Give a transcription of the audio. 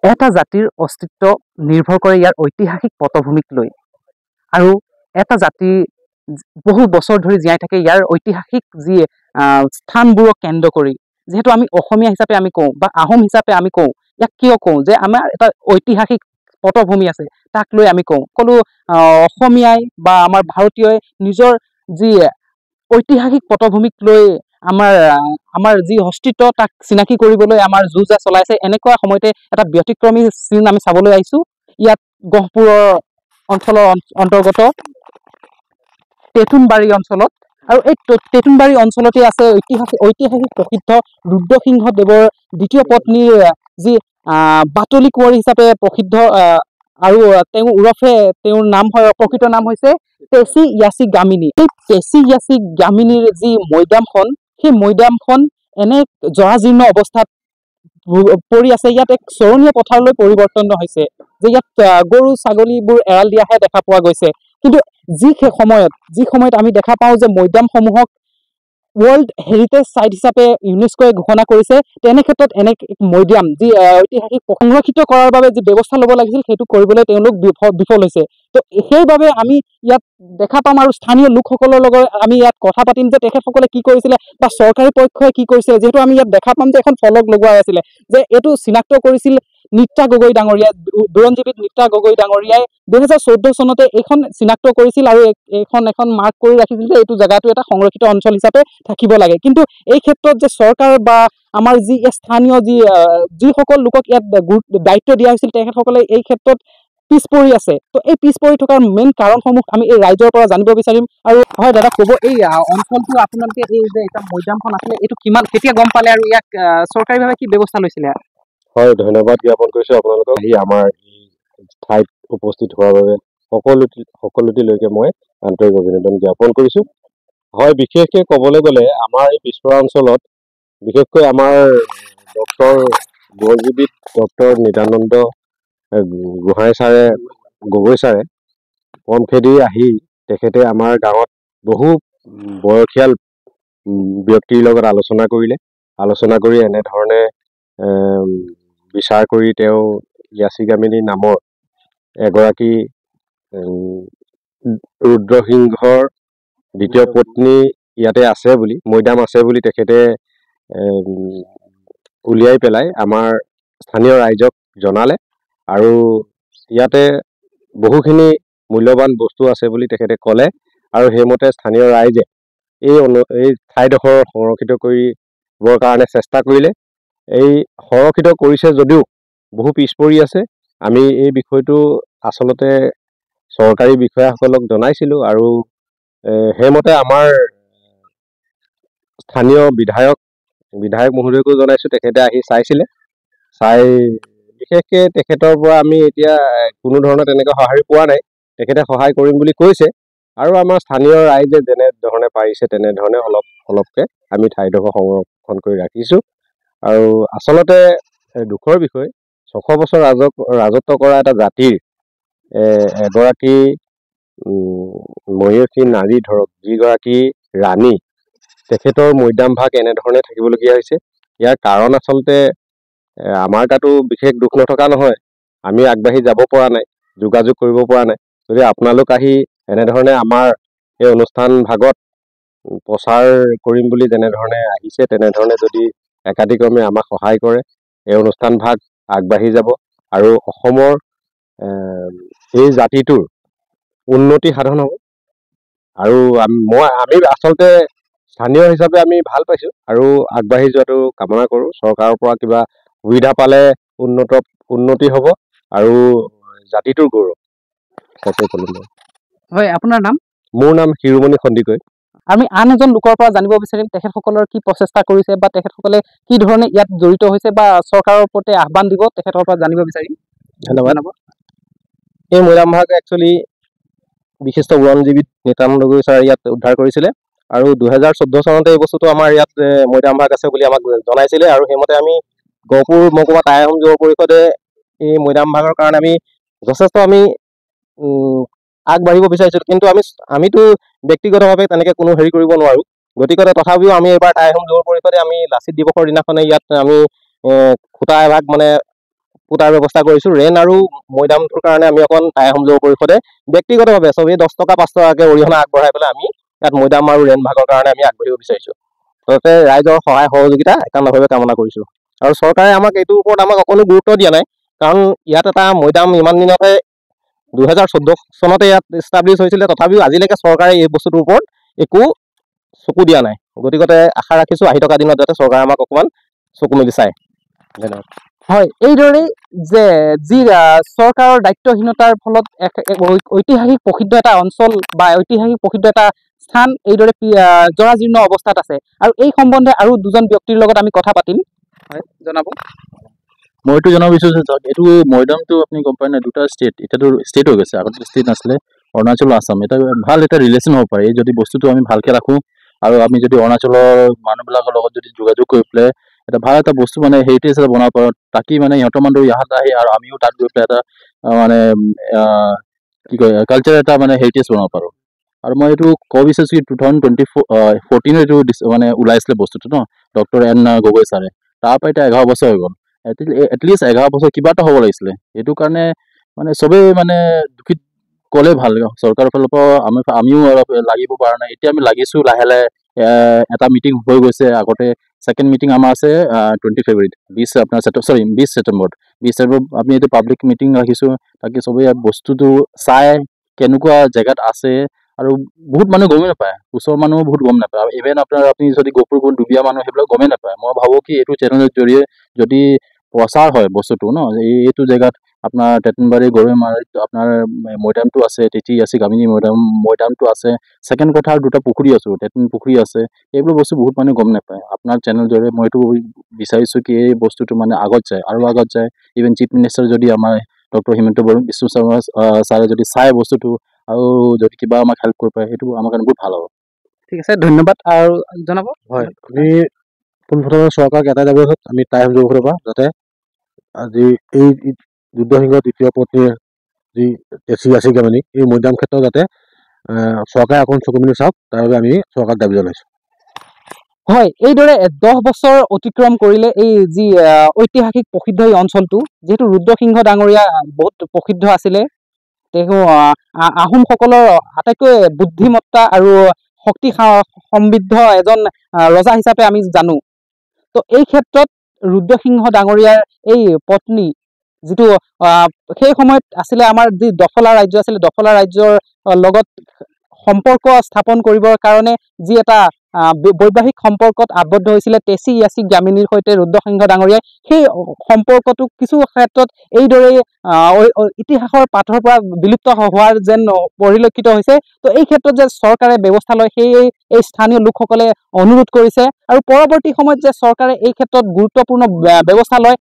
এটা জাতিৰ অস্তিত্ব নিৰ্ভৰ কৰে ইয়াৰ ঐতিহাসিক পটভূমিক লৈ আৰু এটা জাতি বহু বছৰ ধৰি জীয়াই থাকে ইয়াৰ ঐতিহাসিক যি স্থানবোৰক কেন্দ্ৰ কৰি যেহেতু আমি অসমীয়া হিচাপে আমি কওঁ বা আহোম হিচাপে আমি কওঁ ইয়াক কিয় কওঁ যে আমাৰ এটা ঐতিহাসিক পটভূমি আছে তাক লৈ আমি কওঁ সকলো অসমীয়াই বা আমাৰ ভাৰতীয়ই নিজৰ যি ঐতিহাসিক পটভূমিক লৈ আমাৰ যি অস্তিত্ব তাক চিনাকি কৰিবলৈ আমাৰ যুঁজা চলাইছে এনেকুৱা সময়তে এটা ব্যতিক্ৰমী চিন আমি চাবলৈ আহিছো ইয়াত গহপুৰৰ অঞ্চলৰ অন্তৰ্গত তেতুনবাৰী অঞ্চলত আৰু এই তেতুনবাৰী অঞ্চলতে আছে ঐতিহাসিক প্ৰসিদ্ধ ৰুদ্ৰসিংহদেৱৰ দ্বিতীয় পত্নীৰ যি বাটলি কুঁৱৰী হিচাপে প্ৰসিদ্ধ আৰু তেওঁ ওৰফে তেওঁৰ নাম হয় প্ৰকৃত নাম হৈছে পেচি য়াচি গামিনী। এই পেচি য়াচি গামিনীৰ যি মৈদামখন সেই মৈদামখন এনে জৰাজীৰ্ণ অৱস্থাত পৰি আছে। ইয়াত এক চৰণীয়া পথাৰলৈ পৰিৱৰ্তন হৈছে যে ইয়াত গৰু ছাগলীবোৰ এৰাল দিয়াহে দেখা পোৱা গৈছে। কিন্তু যি সময়ত আমি দেখা পাওঁ যে মৈদামসমূহক ৱৰ্ল্ড হেৰিটেজ চাইট হিচাপে ইউনেস্কোৱে ঘোষণা কৰিছে তেনে ক্ষেত্ৰত এনে মৈদাম যি ঐতিহাসিক সংৰক্ষিত কৰাৰ বাবে যি ব্যৱস্থা ল'ব লাগিছিল সেইটো কৰিবলৈ তেওঁলোক বিফল হৈছে। তো সেইবাবে আমি ইয়াত দেখা পাম আৰু স্থানীয় লোকসকলৰ লগত আমি ইয়াত কথা পাতিম যে তেখেতসকলে কি কৰিছিলে বা চৰকাৰী পক্ষই কি কৰিছিলে। যিহেতু আমি ইয়াত দেখা পাম যে এখন ফলক লগোৱা আছিলে যে এইটো চিনাক্ত কৰিছিল নিত্ৰা গগৈ ডাঙৰীয়াই, বুৰঞ্জীবিদ নিত্ৰা গগৈ ডাঙৰীয়াই 2014 চনতে এইখন চিনাক্ত কৰিছিল আৰু এখন মাৰ্ক কৰি ৰাখিছিল যে এইটো জেগাটো এটা সংৰক্ষিত অঞ্চল হিচাপে থাকিব লাগে। কিন্তু এই ক্ষেত্ৰত যে চৰকাৰ বা আমাৰ যি স্থানীয় যিসকল লোকক ইয়াত দায়িত্ব দিয়া হৈছিল তেখেতসকলে এই ক্ষেত্ৰত পিছ পৰি আছে। তো এই পিছ পৰি থকাৰ মেইন কাৰণসমূহ আমি এই ৰাইজৰ পৰা জানিব বিচাৰিম। আৰু হয় দাদা ক'ব, এই অঞ্চলটো আপোনালোকে এই যে এটা মৈদামখন আছিলে এইটো কেতিয়া গম পালে আৰু ইয়াক চৰকাৰীভাৱে কি ব্যৱস্থা লৈছিলে? হয়, ধন্যবাদ জ্ঞাপন কৰিছোঁ আপোনালোকক আহি আমাৰ এই ঠাইত উপস্থিত হোৱাৰ বাবে সকলোটিলৈকে মই আন্তৰিক অভিনন্দন জ্ঞাপন কৰিছোঁ। হয়, বিশেষকৈ ক'বলৈ গ'লে আমাৰ এই পিছপৰা অঞ্চলত বিশেষকৈ আমাৰ বুৰঞ্জীবিদ ডক্টৰ নিদানন্দ গগৈ ছাৰে পমখেদি আহি তেখেতে আমাৰ গাঁৱত বহু বয়সীয়াল ব্যক্তিৰ লগত আলোচনা কৰি এনেধৰণে বিচাৰ কৰি তেওঁ য়াচি গামিনী নামৰ এগৰাকী ৰুদ্ৰসিংহৰ দ্বিতীয় পত্নী ইয়াতে আছে বুলি, মৈদাম আছে বুলি তেখেতে উলিয়াই পেলাই আমাৰ স্থানীয় ৰাইজক জনালে আৰু ইয়াতে বহুখিনি মূল্যৱান বস্তু আছে বুলি তেখেতে ক'লে আৰু সেইমতে স্থানীয় ৰাইজে এই ঠাইডোখৰ সংৰক্ষিত কৰিবৰ কাৰণে চেষ্টা কৰিলে। এই সংৰক্ষিত কৰিছে যদিও বহু পিছ পৰি আছে। আমি এই বিষয়টো আচলতে চৰকাৰী বিষয়াসকলক জনাইছিলোঁ আৰু সেইমতে আমাৰ স্থানীয় বিধায়ক মহোদয়কো জনাইছোঁ। তেখেতে আহি চাই বিশেষকৈ তেখেতৰ পৰা আমি এতিয়া কোনো ধৰণৰ তেনেকৈ সঁহাৰি পোৱা নাই। তেখেতে সহায় কৰিম বুলি কৈছে আৰু আমাৰ স্থানীয় ৰাইজে যেনেধৰণে পাৰিছে তেনেধৰণে অলপকৈ আমি ঠাইডোখৰ সংৰক্ষণ কৰি ৰাখিছোঁ। আৰু আচলতে দুখৰ বিষয় 600 বছৰ ৰাজত্ব কৰা এটা জাতিৰ এগৰাকী মহিয়সী নাৰী ধৰক যিগৰাকী ৰাণী, তেখেতৰ মৈদামভাগ এনেধৰণে থাকিবলগীয়া হৈছে। ইয়াৰ কাৰণ আচলতে আমাৰ তাতো বিশেষ দুখ নথকা নহয়, আমি আগবাঢ়ি যাব পৰা নাই, যোগাযোগ কৰিব পৰা নাই। যদি আপোনালোক আহি এনেধৰণে আমাৰ এই অনুষ্ঠান ভাগত প্ৰচাৰ কৰিম বুলি যেনেধৰণে আহিছে তেনেধৰণে যদি একাদিক্ৰমে আমাক সহায় কৰে এই অনুষ্ঠান ভাগ আগবাঢ়ি যাব আৰু অসমৰ এই জাতিটোৰ উন্নতি সাধন হ'ব। আৰু আমি আচলতে স্থানীয় হিচাপে আমি ভাল পাইছোঁ আৰু আগবাঢ়ি যোৱাটো কামনা কৰোঁ। চৰকাৰৰ পৰা কিবা সুবিধা পালে উন্নতি হ'ব আৰু জাতিটোৰ গৌৰৱ। তাকে ক'লো মই। হয়, আপোনাৰ নাম? মোৰ নাম শিৰোমণি সন্দিকৈ। আমি আন এজন লোকৰ পৰা জানিব বিচাৰিম তেখেতসকলৰ কি প্ৰচেষ্টা কৰিছে বা তেখেতসকলে কি ধৰণে ইয়াত জড়িত হৈছে বা চৰকাৰৰ প্ৰতি আহ্বান দিব তেখেতৰ পৰা জানিব বিচাৰিম। ধন্যবাদ। এই মৈদামভাগ একচুৱেলি বিশিষ্ট বুৰঞ্জীবিদ নিত্ৰানন্দ গগৈ ছাৰে ইয়াত উদ্ধাৰ কৰিছিলে আৰু 2014 চনতে এই বস্তুটো আমাৰ ইয়াত মৈদামভাগ আছে বুলি আমাক জনাইছিলে আৰু সেইমতে আমি গহপুৰ মহকুমা টাই আহোম যুৱ পৰিষদে এই মৈদামভাগৰ কাৰণে আমি যথেষ্ট আগবাঢ়িব বিচাৰিছিলোঁ। কিন্তু আমিতো ব্যক্তিগতভাৱে তেনেকৈ কোনো হেৰি কৰিব নোৱাৰোঁ। গতিকে তথাপিও আমি এইবাৰ টাই আহোম যুৱ পৰিষদে আমি লাচিত দিৱসৰ দিনাখনে ইয়াত আমি খুঁটা এভাগ পোতাৰ ব্যৱস্থা কৰিছোঁ। ৰেন আৰু মৈদামটোৰ কাৰণে আমি অকণ টাই সংযোগ পৰিষদে ব্যক্তিগতভাৱে চবেই 10 টকা 5 টকাকৈ অৰিহণা আগবঢ়াই পেলাই আমি ইয়াত মৈদাম আৰু ৰেন ভাগৰ কাৰণে আমি আগবাঢ়িব বিচাৰিছোঁ। যাতে ৰাইজৰ সহায় সহযোগিতা একান্তভাৱে কামনা কৰিছোঁ। আৰু চৰকাৰে আমাক এইটোৰ ওপৰত আমাক অকণো গুৰুত্ব দিয়া নাই, কাৰণ ইয়াত এটা মৈদাম ইমান দিনতে 2014 চনতে ইয়াত ইষ্টাব্লিছ হৈছিলে, তথাপিও আজিলৈকে চৰকাৰে এই বস্তুটোৰ ওপৰত একো চকু দিয়া নাই। গতিকে আশা ৰাখিছোঁ আহি থকা দিনত যাতে চৰকাৰে আমাক অকণমান চকু মেলি চায়। ধন্যবাদ। হয়, এইদৰেই যে যি চৰকাৰৰ দায়িত্বহীনতাৰ ফলত ঐতিহাসিক প্ৰসিদ্ধ এটা অঞ্চল বা ঐতিহাসিক প্ৰসিদ্ধ এটা স্থান এইদৰে জৰাজীৰ্ণ অৱস্থাত আছে। আৰু এই সম্বন্ধে আৰু দুজন ব্যক্তিৰ লগত আমি কথা পাতিম। হয়, জনাব। মই এইটো জনাব বিচাৰিছোঁ যে এইটো মৈদামটো আপুনি গম পায় নাই, দুটা ষ্টেট, এতিয়াতো ষ্টেট হৈ গৈছে, আগতে ষ্টেট নাছিলে, অৰুণাচল আসাম। এটা ভাল এটা ৰিলেশ্যন হ'ব পাৰে যদি বস্তুটো আমি ভালকৈ ৰাখোঁ, আৰু আমি যদি অৰুণাচলৰ মানুহবিলাকৰ লগত যদি যোগাযোগ কৰি পেলাই এটা ভাল এটা বস্তু মানে হেৰিটেজ এটা বনাব পাৰোঁ, তাকি মানে সিহঁতৰ মানুহ ইয়াত আহি আৰু আমিও তাত গৈ পেলাই এটা মানে কি কয় কালচাৰ এটা মানে হেৰিটেজ বনাব পাৰোঁ। আৰু মই এইটো ক'ব বিচাৰিছোঁ কি 2014 এইটো মানে ওলাইছিলে বস্তুটো ন, ডক্টৰ এন গগৈ ছাৰে। তাৰপৰা এতিয়া 11 বছৰ হৈ গ'ল। এটলিষ্ট 11 বছৰ কিবা এটা হ'ব লাগিছিলে। সেইটো কাৰণে মানে চবেই মানে দুখিত ক'লে ভাল, চৰকাৰৰ ফালৰ পৰা আমিও অলপ লাগিব পৰা নাই। এতিয়া আমি লাগিছোঁ লাহে লাহে। এটা মিটিং হৈ গৈছে, আগতে ছেকেণ্ড মিটিং আমাৰ আছে 20 ফেব্ৰুৱাৰীত, 20 ছেপ্টেম্বৰত আমি এইটো পাব্লিক মিটিং ৰাখিছোঁ, তাকে চবেই বস্তুটো চাই কেনেকুৱা জেগাত আছে। আৰু বহুত মানুহ গমেই নাপায়, ওচৰৰ মানুহো বহুত গম নাপায়। ইভেন আপুনি যদি গহপুৰ দুবিয়া মানুহ সেইবিলাক গমেই নাপায়। মই ভাবোঁ কি এইটো চেনেলৰ জৰিয়ে যদি প্ৰচাৰ হয় বস্তুটো ন, এইটো জেগাত আপোনাৰ তেতেনবাৰী গৰৈমাৰীত আপোনাৰ মৈদামটো আছে, তেতি আছে গামিনী মৈদামটো আছে। ছেকেণ্ড কথা আৰু দুটা পুখুৰী আছে, তেতেন পুখুৰী আছে। এইবোৰ বস্তু বহুত মানুহে গম নাপায়। আপোনাৰ চেনেল জৰিয়ে মই এইটো বিচাৰিছোঁ কি এই বস্তুটো মানে আগত যায় আৰু আগত যায়। ইভেন চিফ মিনিষ্টাৰ যদি আমাৰ ডক্টৰ হিমন্ত বিশ্ব শৰ্মা ছাৰে যদি চাই বস্তুটো আৰু যদি কিবা আমাক হেল্প কৰিব পাৰে, সেইটো আমাৰ কাৰণে বহুত ভাল হ'ব। ঠিক আছে, ধন্যবাদ। আৰু জনাব। হয়, আমি পোনপ্ৰথমে চৰকাৰক এটাই দাবী আছে, আমি টাই সংযোগ কৰিব যাতে আজি এই যুদ্ধসিংহৰ দ্বিতীয় পত্নীৰ যি টেচি আছে গামিনী, এই মৈদাম ক্ষেত্ৰত যাতে চৰকাৰে অকণ চকু মেলি চাওক, তাৰ বাবে আমি চৰকাৰক দাবী জনাইছোঁ। হয়, এইদৰে 10 বছৰ অতিক্ৰম কৰিলে এই যি ঐতিহাসিক প্ৰসিদ্ধ এই অঞ্চলটো, যিহেতু ৰুদ্ৰসিংহ ডাঙৰীয়া বহুত প্ৰসিদ্ধ আছিলে, তেওঁ আহোমসকলৰ আটাইতকৈ বুদ্ধিমত্তা আৰু শক্তি সমৃদ্ধ এজন ৰজা হিচাপে আমি জানো। তো এই ক্ষেত্ৰত ৰুদ্ৰসিংহ ডাঙৰীয়াৰ এই পত্নী, যিটো সেই সময়ত আছিলে আমাৰ যি দফলা ৰাজ্য আছিলে, দফলা ৰাজ্যৰ লগত সম্পৰ্ক স্থাপন কৰিবৰ কাৰণে যি এটা বৈবাহিক সম্পৰ্কত আবদ্ধ হৈছিলে টেচি ইয়াচিক গামিনীৰ সৈতে ৰুদ্ৰসিংহ ডাঙৰীয়াই, সেই সম্পৰ্কটো কিছু ক্ষেত্ৰত এইদৰেই ইতিহাসৰ পাঠৰ পৰা বিলুপ্ত হোৱাৰ যেন পৰিলক্ষিত হৈছে। তো এই ক্ষেত্ৰত যে চৰকাৰে ব্যৱস্থা লয়, সেই এই স্থানীয় লোকসকলে অনুৰোধ কৰিছে, আৰু পৰৱৰ্তী সময়ত যে চৰকাৰে এই ক্ষেত্ৰত গুৰুত্বপূৰ্ণ ব্যৱস্থা লয়